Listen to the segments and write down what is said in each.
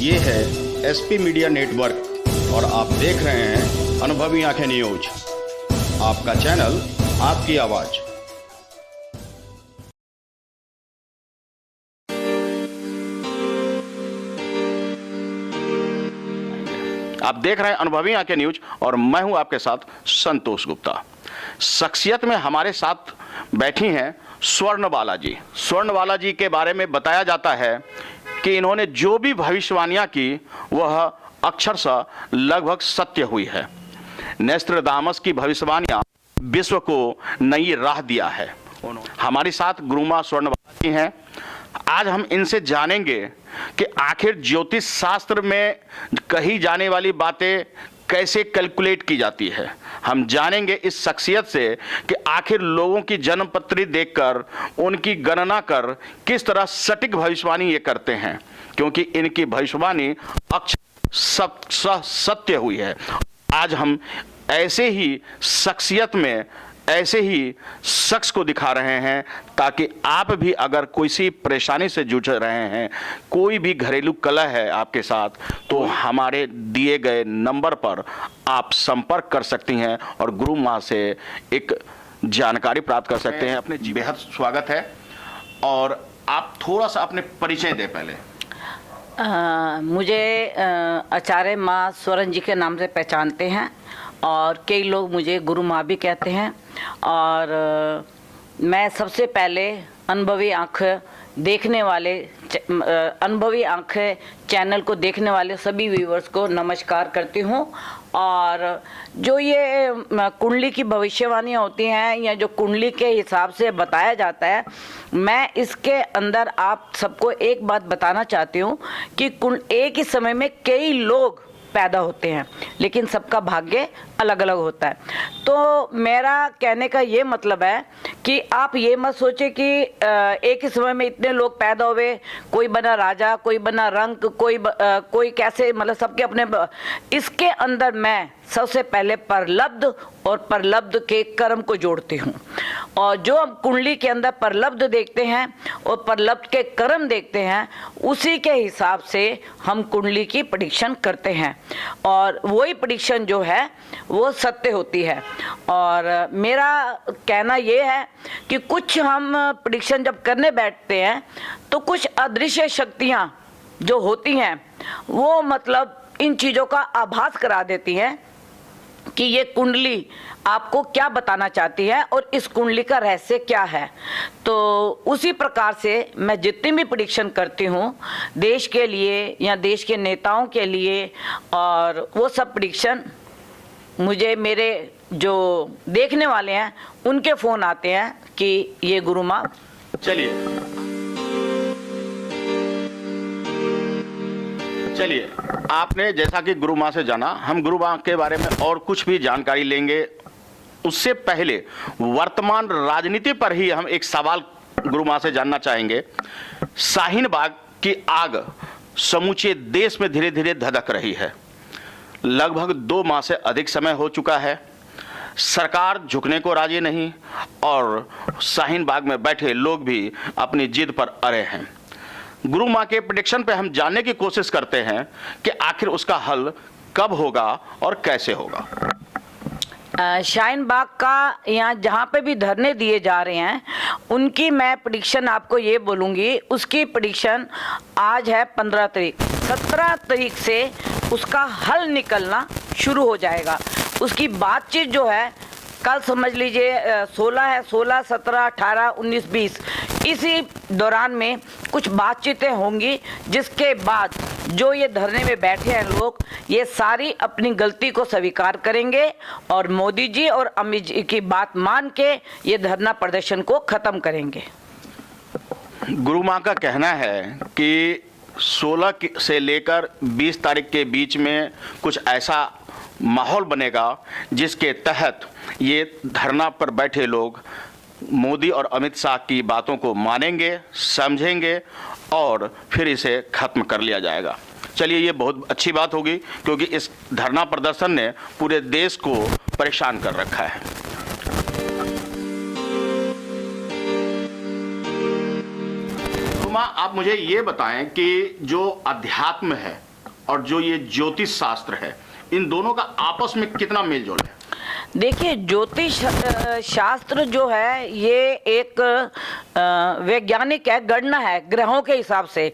ये है SP media network और आप देख रहे हैं अनुभवी आंखें न्यूज। आपका चैनल, आपकी आवाज। आप देख रहे हैं अनुभवी आंखें न्यूज और मैं हूं आपके साथ संतोष गुप्ता। शख्सियत में हमारे साथ बैठी हैं स्वर्णबाला जी। स्वर्णबाला जी के बारे में बताया जाता है कि इन्होंने जो भी भविष्यवाणियां की वह अक्षरशः लगभग सत्य हुई है। नोस्ट्राडामस की भविष्यवाणियां विश्व को नई राह दिया है। हमारे साथ गुरुमा स्वर्णबाला जी हैं। आज हम इनसे जानेंगे कि आखिर ज्योतिष शास्त्र में कही जाने वाली बातें कैसे कैलकुलेट की जाती है। हम जानेंगे इस शख्सियत से कि आखिर लोगों की जन्मपत्री देखकर उनकी गणना कर किस तरह सटीक भविष्यवाणी ये करते हैं, क्योंकि इनकी भविष्यवाणी सत्य हुई है। आज हम ऐसे ही शख्सियत में ऐसे ही शख्स को दिखा रहे हैं ताकि आप भी अगर किसी परेशानी से जूझ रहे हैं, कोई भी घरेलू कलह है आपके साथ, तो हमारे दिए गए नंबर पर आप संपर्क कर सकती हैं और गुरु माँ से एक जानकारी प्राप्त कर सकते हैं। अपने बेहद स्वागत है और आप थोड़ा सा अपने परिचय दें पहले। मुझे आचार्य माँ स्वर्ण जी के नाम से पहचानते हैं और कई लोग मुझे गुरु माँ भी कहते हैं। और मैं सबसे पहले अनुभवी आँख देखने वाले अनुभवी आँख चैनल को देखने वाले सभी व्यूवर्स को नमस्कार करती हूँ। और जो ये कुंडली की भविष्यवाणियाँ होती हैं या जो कुंडली के हिसाब से बताया जाता है, मैं इसके अंदर आप सबको एक बात बताना चाहती हूँ कि एक ही समय में कई लोग पैदा होते हैं, लेकिन सबका भाग्य अलग अलग होता है। तो मेरा कहने का ये मतलब है कि आप ये मत सोचे कि एक ही समय में इतने लोग पैदा हुए, कोई बना राजा, कोई बना रंक, कोई कैसे, मतलब सबके अपने। इसके अंदर मैं सबसे पहले परलब्ध और परलब्ध के कर्म को जोड़ती हूँ। और जो हम कुंडली के अंदर परलब्ध देखते हैं और परलब्ध के कर्म देखते हैं, उसी के हिसाब से हम कुंडली की प्रेडिक्शन करते हैं और वही प्रेडिक्शन जो है वो सत्य होती है। और मेरा कहना ये है कि कुछ हम प्रेडिक्शन जब करने बैठते हैं तो कुछ अदृश्य शक्तियाँ जो होती हैं वो मतलब इन चीज़ों का आभास करा देती हैं कि ये कुंडली आपको क्या बताना चाहती है और इस कुंडली का रहस्य क्या है। तो उसी प्रकार से मैं जितनी भी प्रेडिक्शन करती हूँ देश के लिए या देश के नेताओं के लिए, और वो सब प्रेडिक्शन मुझे मेरे जो देखने वाले हैं उनके फ़ोन आते हैं कि ये गुरु माँ। चलिए, आपने जैसा कि गुरु माँ से जाना, हम गुरु माँ के बारे में और कुछ भी जानकारी लेंगे। उससे पहले वर्तमान राजनीति पर ही हम एक सवाल गुरु माँ से जानना चाहेंगे। शाहीन बाग की आग समूचे देश में धीरे धीरे धधक रही है। लगभग 2 माह से अधिक समय हो चुका है। सरकार झुकने को राजी नहीं और शाहीन बाग में बैठे लोग भी अपनी जिद पर अड़े हैं। गुरु माँ के प्रेडिक्शन पे हम जानने की कोशिश करते हैं कि आखिर उसका हल कब होगा और कैसे होगा। शाहीन बाग का यहाँ जहाँ पे भी धरने दिए जा रहे हैं उनकी मैं प्रेडिक्शन आपको ये बोलूँगी। उसकी प्रेडिक्शन आज है 15 तारीख, 17 तारीख से उसका हल निकलना शुरू हो जाएगा। उसकी बातचीत जो है कल समझ लीजिए 16 है, 16, 17, 18, 19, 20 इसी दौरान में कुछ बातचीतें होंगी, जिसके बाद जो ये धरने में बैठे हैं लोग ये सारी अपनी गलती को स्वीकार करेंगे और मोदी जी और अमित जी की बात मान के ये धरना प्रदर्शन को ख़त्म करेंगे। गुरु माँ का कहना है कि 16 से लेकर 20 तारीख के बीच में कुछ ऐसा माहौल बनेगा जिसके तहत ये धरना पर बैठे लोग मोदी और अमित शाह की बातों को मानेंगे, समझेंगे और फिर इसे खत्म कर लिया जाएगा। चलिए, ये बहुत अच्छी बात होगी क्योंकि इस धरना प्रदर्शन ने पूरे देश को परेशान कर रखा है। माँ, आप मुझे ये बताएं कि जो अध्यात्म है और जो ये ज्योतिष शास्त्र है, इन दोनों का आपस में कितना मेल जोल है? देखिए, ज्योतिष शास्त्र जो है ये एक वैज्ञानिक है, गणना है ग्रहों के हिसाब से।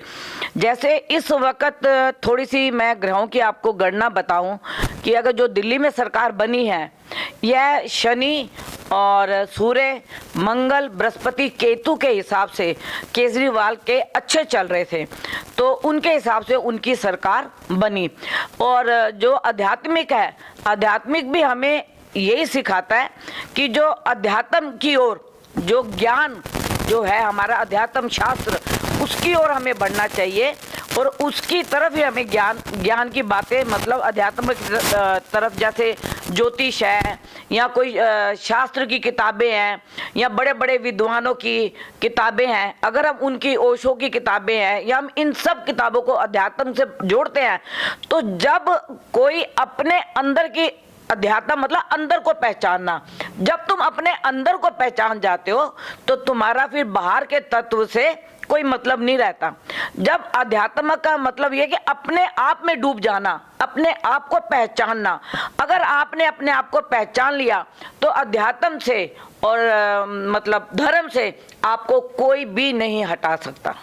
जैसे इस वक्त थोड़ी सी मैं ग्रहों की आपको गणना बताऊं कि अगर जो दिल्ली में सरकार बनी है, यह शनि और सूर्य, मंगल, बृहस्पति, केतु के हिसाब से केजरीवाल के अच्छे चल रहे थे, तो उनके हिसाब से उनकी सरकार बनी। और जो आध्यात्मिक है, आध्यात्मिक भी हमें यही सिखाता है कि जो अध्यात्म की ओर, जो ज्ञान जो है हमारा अध्यात्म शास्त्र, उसकी ओर हमें बढ़ना चाहिए और उसकी तरफ ही हमें ज्ञान की बातें, मतलब अध्यात्म की तरफ, जैसे ज्योतिष है या कोई शास्त्र की किताबें हैं या बड़े बड़े विद्वानों की किताबें हैं, अगर हम उनकी, ओशो की किताबें हैं, या हम इन सब किताबों को अध्यात्म से जोड़ते हैं, तो जब कोई अपने अंदर की अध्यात्म, मतलब अंदर को पहचानना, जब तुम अपने अंदर को पहचान जाते हो तो तुम्हारा फिर बाहर के तत्व से कोई मतलब नहीं रहता। जब अध्यात्म का मतलब ये कि अपने आप में डूब जाना, अपने आप को पहचानना। अगर आपने अपने आप को पहचान लिया तो अध्यात्म से और मतलब धर्म से आपको कोई भी नहीं हटा सकता।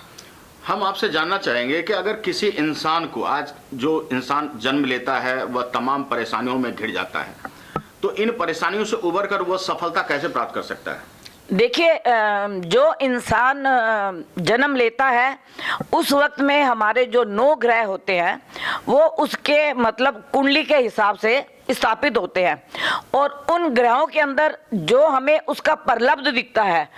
हम आपसे जानना चाहेंगे कि अगर किसी इंसान को, आज जो इंसान जन्म लेता है वह तमाम परेशानियों में घिर जाता है, तो इन परेशानियों से उबर कर वह सफलता कैसे प्राप्त कर सकता है? देखिए, जो इंसान जन्म लेता है उस वक्त में हमारे जो 9 ग्रह होते हैं वो उसके मतलब कुंडली के हिसाब से स्थापित होते हैं, और उन ग्रहों के अंदर जो हमें उसका प्रलब्ध दिखता है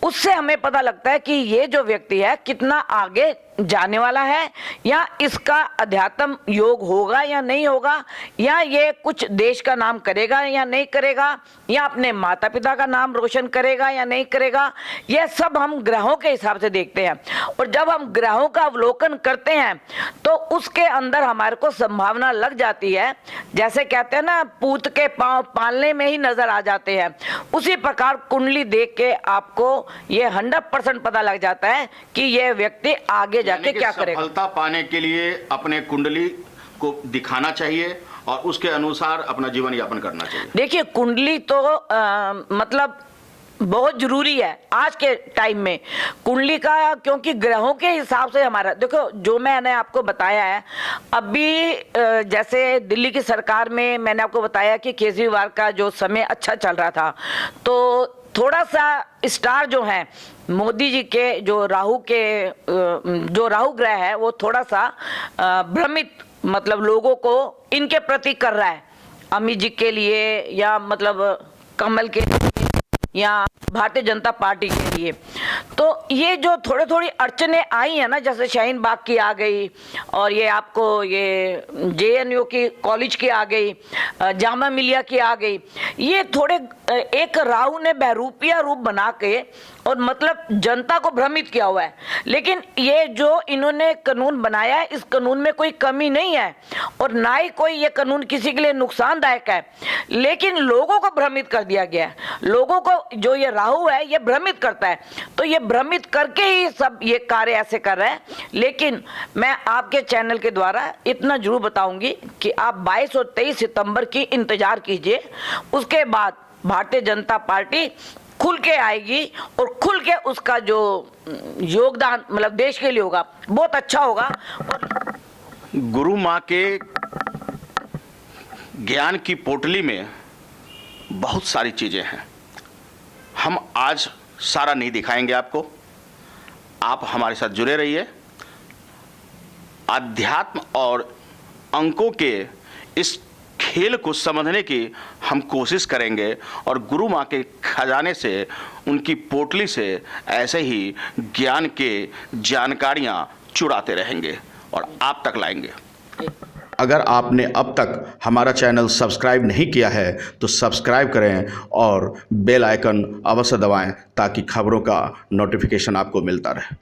उससे हमें पता लगता है कि ये जो व्यक्ति है कितना आगे जाने वाला है, या इसका अध्यात्म योग होगा या नहीं होगा, या ये कुछ देश का नाम करेगा या नहीं करेगा, या अपने माता पिता का नाम रोशन करेगा या नहीं करेगा। यह सब हम ग्रहों के हिसाब से देखते हैं, और जब हम ग्रहों का अवलोकन करते हैं तो उसके अंदर हमारे को संभावना लग जाती है। जैसे कहते हैं ना, पूत के पांव पालने में ही नजर आ जाते हैं, उसी प्रकार कुंडली देख के आपको ये 100% पता लग जाता है कि ये व्यक्ति आगे जाके क्या करेगा। सफलता पाने के लिए अपने कुंडली को दिखाना चाहिए और उसके अनुसार अपना जीवन यापन करना चाहिए। देखिए, कुंडली तो मतलब बहुत जरूरी है आज के टाइम में, कुंडली का, क्योंकि ग्रहों के हिसाब से हमारा, देखो जो मैंने आपको बताया है अभी, जैसे दिल्ली की सरकार में मैंने आपको बताया कि केजरीवाल का जो समय अच्छा चल रहा था, तो थोड़ा सा स्टार जो है मोदी जी के, जो राहु ग्रह है वो थोड़ा सा भ्रमित, मतलब लोगों को इनके प्रति कर रहा है, अमित जी के लिए या मतलब कमल के लिए या भारतीय जनता पार्टी के लिए। तो ये जो थोड़ी अड़चने आई है ना, जैसे शाहीन बाग की आ गई, और ये आपको ये JNU की कॉलेज की आ गई, जामा मिलिया की आ गई, ये थोड़े एक राहु ने बहरूपिया रूप बना के और मतलब जनता को भ्रमित किया हुआ है। लेकिन ये जो इन्होंने कानून बनाया है, इस कानून में कोई कमी नहीं है और ना ही कोई ये कानून किसी के लिए नुकसानदायक है, लेकिन लोगों को भ्रमित कर दिया गया है। लोगों को जो ये राहु है ये भ्रमित करता है, तो ये भ्रमित करके ही सब ये कार्य ऐसे कर रहे हैं। लेकिन मैं आपके चैनल के द्वारा इतना जरूर बताऊंगी कि आप 22 और 23 सितंबर की इंतजार कीजिए, उसके बाद भारतीय जनता पार्टी खुल के आएगी और खुल के उसका जो योगदान मतलब देश के लिए होगा बहुत अच्छा होगा। और गुरु माँ के ज्ञान की पोटली में बहुत सारी चीजें हैं, हम आज सारा नहीं दिखाएंगे आपको, आप हमारे साथ जुड़े रहिए। अध्यात्म और अंकों के इस खेल को समझने की हम कोशिश करेंगे और गुरु माँ के खजाने से, उनकी पोटली से ऐसे ही ज्ञान के जानकारियाँ चुराते रहेंगे और आप तक लाएंगे। अगर आपने अब तक हमारा चैनल सब्सक्राइब नहीं किया है तो सब्सक्राइब करें और बेल आइकन अवश्य दबाएं ताकि खबरों का नोटिफिकेशन आपको मिलता रहे।